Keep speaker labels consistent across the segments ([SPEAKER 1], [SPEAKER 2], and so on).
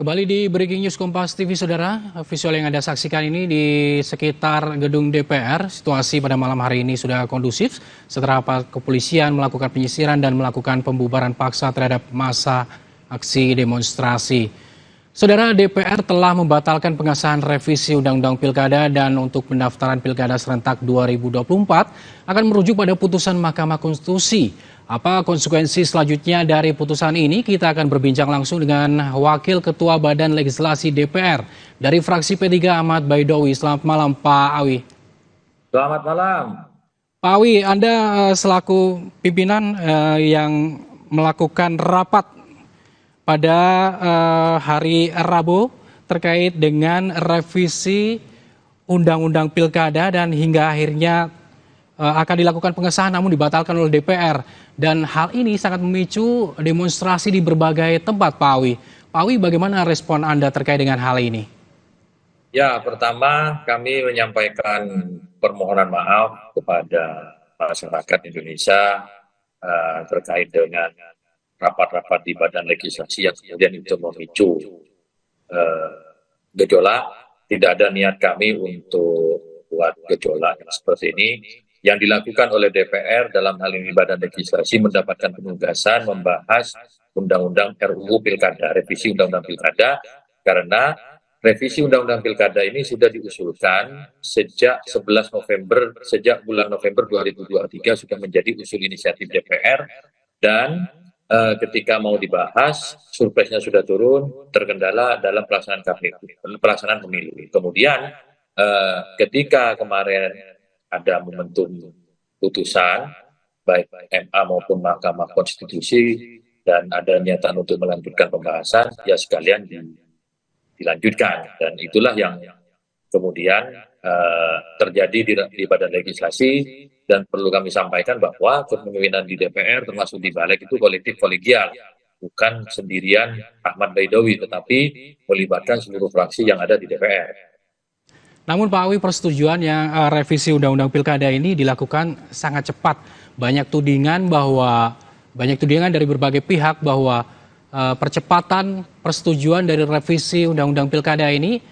[SPEAKER 1] Kembali di Breaking News Kompas TV, Saudara. Visual yang Anda saksikan ini di sekitar gedung DPR. Situasi pada malam hari ini sudah kondusif setelah kepolisian melakukan penyisiran dan melakukan pembubaran paksa terhadap massa aksi demonstrasi. Saudara, DPR telah membatalkan pengesahan revisi Undang-Undang Pilkada dan untuk pendaftaran Pilkada serentak 2024 akan merujuk pada putusan Mahkamah Konstitusi. Apa konsekuensi selanjutnya dari putusan ini? Kita akan berbincang langsung dengan Wakil Ketua Badan Legislasi DPR dari fraksi P3 Ahmad Baidowi. Selamat malam, Pak Awi.
[SPEAKER 2] Selamat malam.
[SPEAKER 1] Pak Awi, Anda selaku pimpinan yang melakukan rapat pada hari Rabu terkait dengan revisi Undang-Undang Pilkada dan hingga akhirnya akan dilakukan pengesahan namun dibatalkan oleh DPR. Dan hal ini sangat memicu demonstrasi di berbagai tempat, Pak Awi. Pak Awi, bagaimana respon Anda terkait dengan hal ini?
[SPEAKER 2] Ya, pertama kami menyampaikan permohonan maaf kepada masyarakat Indonesia terkait dengan rapat-rapat di Badan Legislasi yang kemudian itu memicu gejolak. Tidak ada niat kami untuk buat gejolak seperti ini. Yang dilakukan oleh DPR dalam hal ini Badan Legislasi mendapatkan penugasan membahas Undang-Undang RUU Pilkada, revisi Undang-Undang Pilkada, karena revisi Undang-Undang Pilkada ini sudah diusulkan sejak 11 November, sejak bulan November 2023 sudah menjadi usul inisiatif DPR dan ketika mau dibahas, surplusnya sudah turun, terkendala dalam pelaksanaan pemilu. Kemudian ketika kemarin ada momentum putusan, baik MA maupun Mahkamah Konstitusi, dan ada niatan untuk melanjutkan pembahasan, ya sekalian dilanjutkan. Dan itulah yang kemudian terjadi di Badan Legislasi, dan perlu kami sampaikan bahwa kepemimpinan di DPR termasuk di Balik itu kolektif kolegial, bukan sendirian Ahmad Baidowi, tetapi melibatkan seluruh fraksi yang ada di DPR.
[SPEAKER 1] Namun Pak Awi, persetujuan yang revisi Undang-Undang Pilkada ini dilakukan sangat cepat. Banyak tudingan dari berbagai pihak bahwa percepatan persetujuan dari revisi Undang-Undang Pilkada ini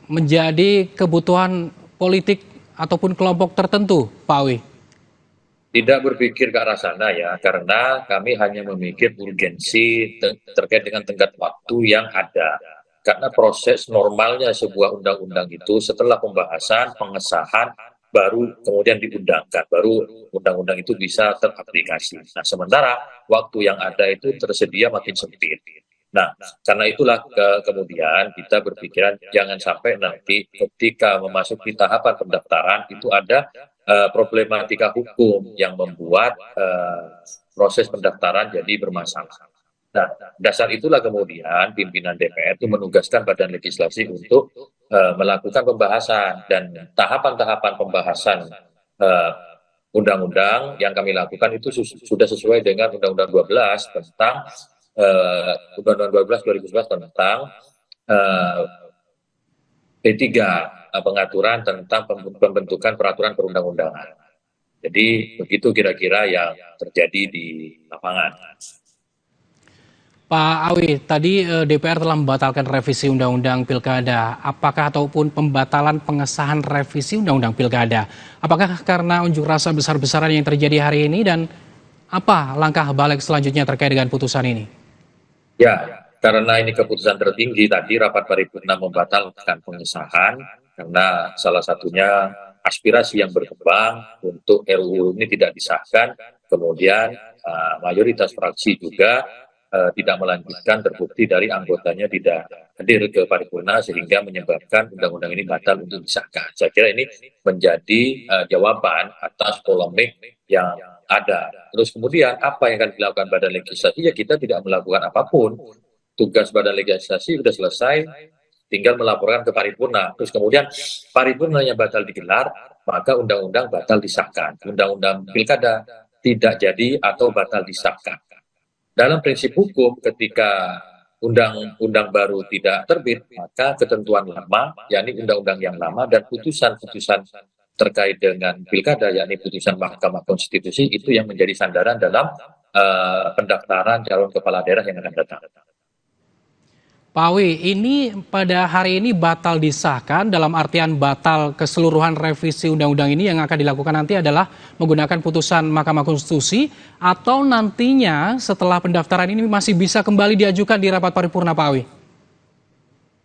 [SPEAKER 1] menjadi kebutuhan politik ataupun kelompok tertentu, Pak Awi.
[SPEAKER 2] Tidak berpikir ke arah sana ya, karena kami hanya memikir urgensi terkait dengan tenggat waktu yang ada. Karena proses normalnya sebuah undang-undang itu setelah pembahasan, pengesahan, baru kemudian diundangkan, baru undang-undang itu bisa teraplikasi. Nah, sementara waktu yang ada itu tersedia makin sempit. Nah, karena itulah kemudian kita berpikiran jangan sampai nanti ketika memasuki tahapan pendaftaran itu ada problematika hukum yang membuat proses pendaftaran jadi bermasalah. Nah, dasar itulah kemudian pimpinan DPR itu menugaskan Badan Legislasi untuk melakukan pembahasan, dan tahapan-tahapan pembahasan undang-undang yang kami lakukan itu sudah sesuai dengan Undang-Undang 12 tentang Undang-Undang 12 2011 tentang P3, pengaturan tentang pembentukan peraturan perundang-undangan. Jadi begitu kira-kira yang terjadi di lapangan.
[SPEAKER 1] Pak Awi, tadi DPR telah membatalkan revisi Undang-Undang Pilkada. Apakah ataupun pembatalan pengesahan revisi Undang-Undang Pilkada? Apakah karena unjuk rasa besar-besaran yang terjadi hari ini, dan apa langkah balik selanjutnya terkait dengan putusan ini?
[SPEAKER 2] Ya, karena ini keputusan tertinggi tadi rapat paripurna membatalkan pengesahan karena salah satunya aspirasi yang berkembang untuk RUU ini tidak disahkan. Kemudian mayoritas fraksi juga tidak melanjutkan, terbukti dari anggotanya tidak hadir ke paripurna sehingga menyebabkan undang-undang ini batal untuk disahkan. Saya kira ini menjadi jawaban atas polemik yang ada. Terus kemudian apa yang akan dilakukan Badan Legislasi? Ya, kita tidak melakukan apapun. Tugas Badan Legislasi sudah selesai, tinggal melaporkan ke paripurna. Terus kemudian paripurnanya batal digelar, maka undang-undang batal disahkan. Undang-undang Pilkada tidak jadi atau batal disahkan. Dalam prinsip hukum, ketika undang-undang baru tidak terbit, maka ketentuan lama, yakni undang-undang yang lama, dan putusan-putusan terkait dengan pilkada, yakni putusan Mahkamah Konstitusi, itu yang menjadi sandaran dalam pendaftaran calon kepala daerah yang akan datang.
[SPEAKER 1] Pak Awi, ini pada hari ini batal disahkan, dalam artian batal keseluruhan revisi undang-undang ini yang akan dilakukan nanti adalah menggunakan putusan Mahkamah Konstitusi, atau nantinya setelah pendaftaran ini masih bisa kembali diajukan di rapat paripurna, Pak Awi?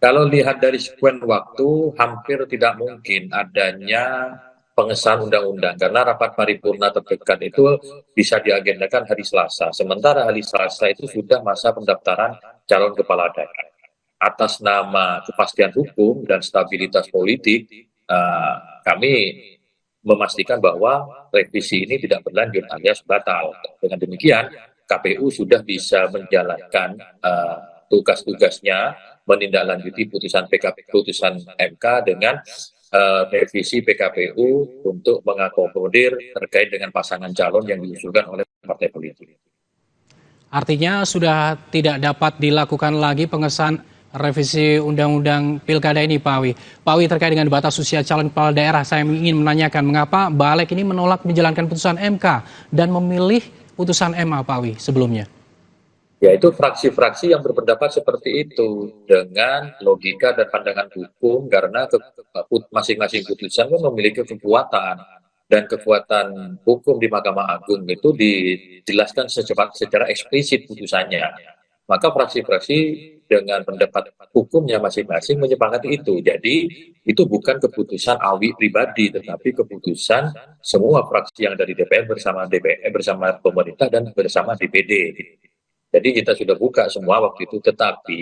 [SPEAKER 2] Kalau lihat dari sekuen waktu, hampir tidak mungkin adanya pengesahan undang-undang karena rapat paripurna terdekat itu bisa diagendakan hari Selasa. Sementara hari Selasa itu sudah masa pendaftaran calon kepala daerah. Atas nama kepastian hukum dan stabilitas politik, kami memastikan bahwa revisi ini tidak berlanjut alias batal. Dengan demikian, KPU sudah bisa menjalankan tugas-tugasnya menindaklanjuti putusan MK dengan revisi PKPU untuk mengakomodir terkait dengan pasangan calon yang diusulkan oleh partai politik.
[SPEAKER 1] Artinya sudah tidak dapat dilakukan lagi pengesahan revisi Undang-Undang Pilkada ini, Pak Awi. Pak Awi, terkait dengan batas usia calon kepala daerah, saya ingin menanyakan mengapa Balik ini menolak menjalankan putusan MK dan memilih putusan MA, Pak Awi, sebelumnya?
[SPEAKER 2] Yaitu fraksi-fraksi yang berpendapat seperti itu dengan logika dan pandangan hukum karena masing-masing putusan memiliki kekuatan dan kekuatan hukum di Mahkamah Agung itu dijelaskan secara eksplisit putusannya. Maka fraksi-fraksi dengan pendapat hukumnya masing-masing menyepakati itu. Jadi itu bukan keputusan Awi pribadi, tetapi keputusan semua fraksi yang dari DPR bersama pemerintah dan bersama DPD. Jadi kita sudah buka semua waktu itu, tetapi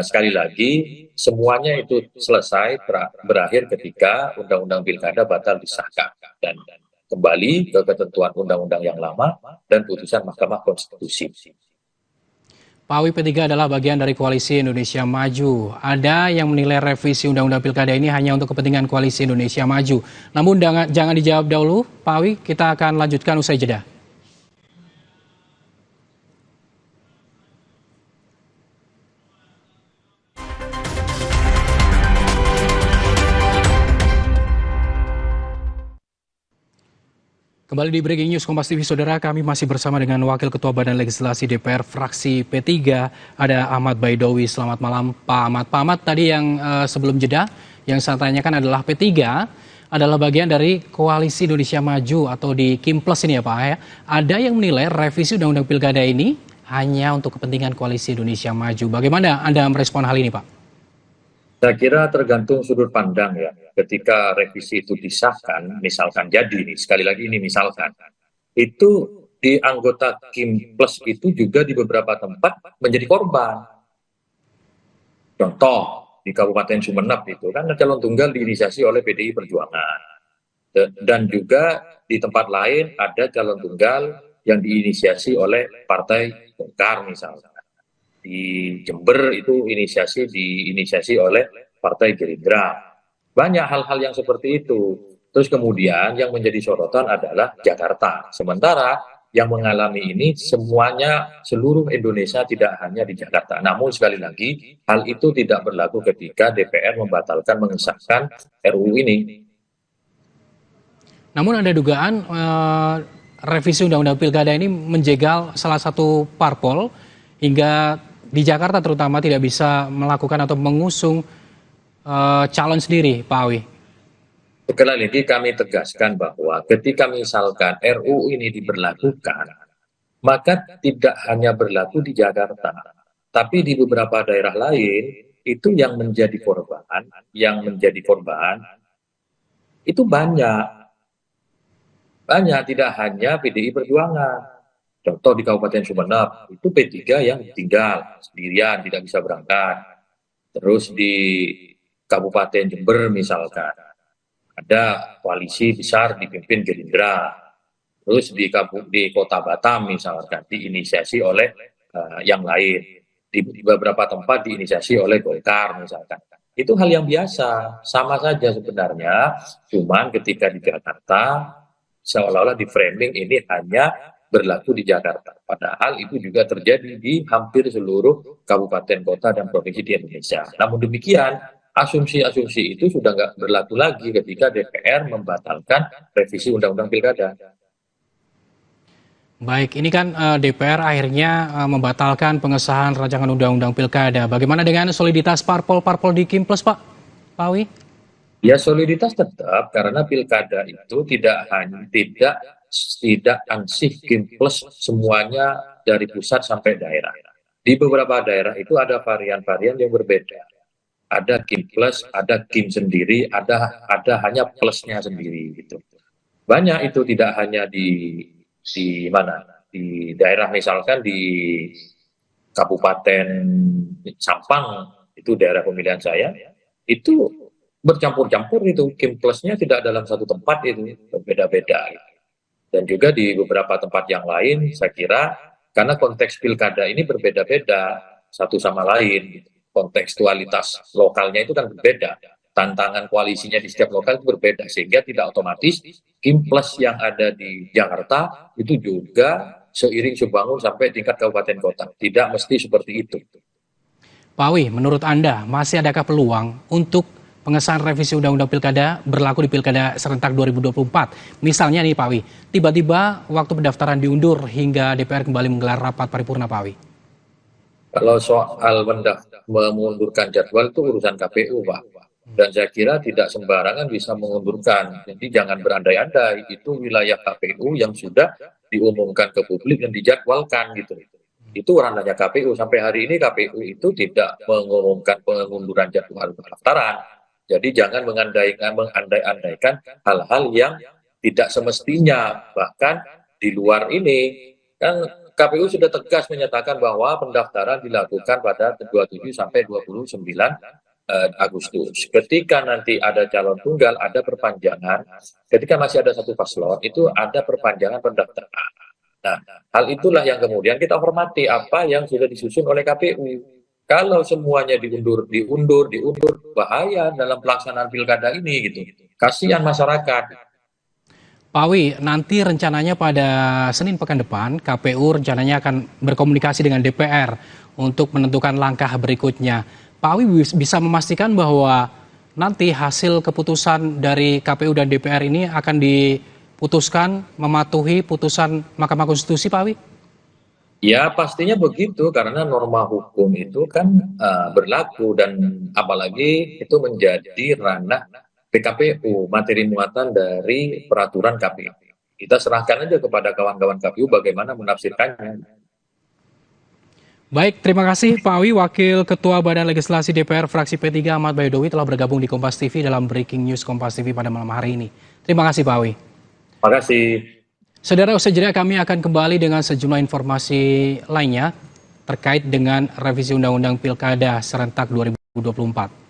[SPEAKER 2] sekali lagi semuanya itu selesai berakhir ketika Undang-Undang Pilkada batal disahkan dan kembali ke ketentuan undang-undang yang lama dan putusan Mahkamah Konstitusi.
[SPEAKER 1] Pak Awi, P3 adalah bagian dari Koalisi Indonesia Maju. Ada yang menilai revisi Undang-Undang Pilkada ini hanya untuk kepentingan Koalisi Indonesia Maju. Namun jangan dijawab dahulu, Pak Awi, kita akan lanjutkan usai jeda. Kembali di Breaking News Kompas TV, Saudara, kami masih bersama dengan Wakil Ketua Badan Legislasi DPR fraksi P3, ada Ahmad Baidowi. Selamat malam, Pak Ahmad. Pak Ahmad, tadi yang sebelum jeda, yang saya tanyakan adalah P3 adalah bagian dari Koalisi Indonesia Maju atau di Kimples ini ya Pak ya. Ada yang menilai revisi Undang-Undang Pilkada ini hanya untuk kepentingan Koalisi Indonesia Maju. Bagaimana Anda merespon hal ini, Pak?
[SPEAKER 2] Saya kira tergantung sudut pandang ya. Ketika revisi itu disahkan, misalkan jadi, sekali lagi ini misalkan, itu di anggota Kimples itu juga di beberapa tempat menjadi korban. Contoh, di Kabupaten Sumeneb itu kan calon tunggal diinisiasi oleh PDI Perjuangan. Dan juga di tempat lain ada calon tunggal yang diinisiasi oleh Partai Golkar misalnya. Di Jember itu diinisiasi oleh Partai Gerindra. Banyak hal-hal yang seperti itu. Terus kemudian yang menjadi sorotan adalah Jakarta. Sementara yang mengalami ini semuanya seluruh Indonesia, tidak hanya di Jakarta. Namun sekali lagi hal itu tidak berlaku ketika DPR membatalkan mengesahkan RUU ini.
[SPEAKER 1] Namun ada dugaan revisi Undang-Undang Pilkada ini menjegal salah satu parpol hingga di Jakarta terutama tidak bisa melakukan atau mengusung calon sendiri, Pak Awi.
[SPEAKER 2] Sekali lagi kami tegaskan bahwa ketika misalkan RUU ini diberlakukan, maka tidak hanya berlaku di Jakarta, tapi di beberapa daerah lain itu yang menjadi korban itu banyak, tidak hanya PDI Perjuangan. Contoh di Kabupaten Sumeneb, itu P3 yang tinggal sendirian, tidak bisa berangkat. Terus di Kabupaten Jember misalkan, ada koalisi besar dipimpin Gerindra. Terus di Kota Batam misalkan, diinisiasi oleh yang lain. Di beberapa tempat diinisiasi oleh Golkar misalkan. Itu hal yang biasa, sama saja sebenarnya. Cuman ketika di Jakarta, seolah-olah di framing ini hanya berlaku di Jakarta. Padahal itu juga terjadi di hampir seluruh kabupaten, kota, dan provinsi di Indonesia. Namun demikian, asumsi-asumsi itu sudah nggak berlaku lagi ketika DPR membatalkan revisi Undang-Undang Pilkada.
[SPEAKER 1] Baik, ini kan DPR akhirnya membatalkan pengesahan rancangan undang-undang pilkada. Bagaimana dengan soliditas parpol-parpol di Kimples, Pak Awi?
[SPEAKER 2] Ya soliditas tetap karena pilkada itu tidak ansih Kimples semuanya dari pusat sampai daerah. Di beberapa daerah itu ada varian-varian yang berbeda. Ada Kim plus, ada Kim sendiri, ada hanya plusnya sendiri gitu. Banyak itu tidak hanya di mana? Di daerah misalkan di Kabupaten Sampang, itu daerah pemilihan saya, itu bercampur-campur itu, Kim plusnya tidak dalam satu tempat, itu berbeda-beda. Dan juga di beberapa tempat yang lain, saya kira karena konteks pilkada ini berbeda-beda satu sama lain, kontekstualitas lokalnya itu kan berbeda, tantangan koalisinya di setiap lokal itu berbeda, sehingga tidak otomatis Kim plus yang ada di Jakarta itu juga seiring sebangun sampai tingkat kabupaten kota. Tidak mesti seperti itu.
[SPEAKER 1] Pak Awi, menurut Anda masih adakah peluang untuk pengesahan revisi Undang-Undang Pilkada berlaku di Pilkada serentak 2024? Misalnya nih Pak Awi, tiba-tiba waktu pendaftaran diundur hingga DPR kembali menggelar rapat paripurna, Pak Awi.
[SPEAKER 2] Kalau soal mengundurkan jadwal itu urusan KPU, Pak. Dan saya kira tidak sembarangan bisa mengundurkan. Jadi jangan berandai-andai, itu wilayah KPU yang sudah diumumkan ke publik dan dijadwalkan gitu. Itu ranahnya KPU. Sampai hari ini KPU itu tidak mengumumkan pengunduran jadwal pendaftaran. Jadi jangan mengandai-andaikan hal-hal yang tidak semestinya. Bahkan di luar ini, kan KPU sudah tegas menyatakan bahwa pendaftaran dilakukan pada 27 sampai 29 Agustus. Ketika nanti ada calon tunggal, ada perpanjangan. Ketika masih ada satu paslon, itu ada perpanjangan pendaftaran. Nah, hal itulah yang kemudian kita hormati apa yang sudah disusun oleh KPU. Kalau semuanya diundur, bahaya dalam pelaksanaan pilkada ini gitu. Kasihan masyarakat.
[SPEAKER 1] Pak Awi, nanti rencananya pada Senin pekan depan, KPU rencananya akan berkomunikasi dengan DPR untuk menentukan langkah berikutnya. Pak Awi bisa memastikan bahwa nanti hasil keputusan dari KPU dan DPR ini akan diputuskan mematuhi putusan Mahkamah Konstitusi, Pak Awi?
[SPEAKER 2] Ya pastinya begitu karena norma hukum itu kan berlaku dan apalagi itu menjadi ranah PKPU, materi muatan dari peraturan KPU. Kita serahkan aja kepada kawan-kawan KPU bagaimana menafsirkannya.
[SPEAKER 1] Baik, terima kasih Pak Awi, Wakil Ketua Badan Legislasi DPR Fraksi P3 Ahmad Bayodowi telah bergabung di Kompas TV dalam Breaking News Kompas TV pada malam hari ini. Terima kasih Pak Awi.
[SPEAKER 2] Terima kasih.
[SPEAKER 1] Saudara, usai jeda kami akan kembali dengan sejumlah informasi lainnya terkait dengan revisi Undang-Undang Pilkada serentak 2024.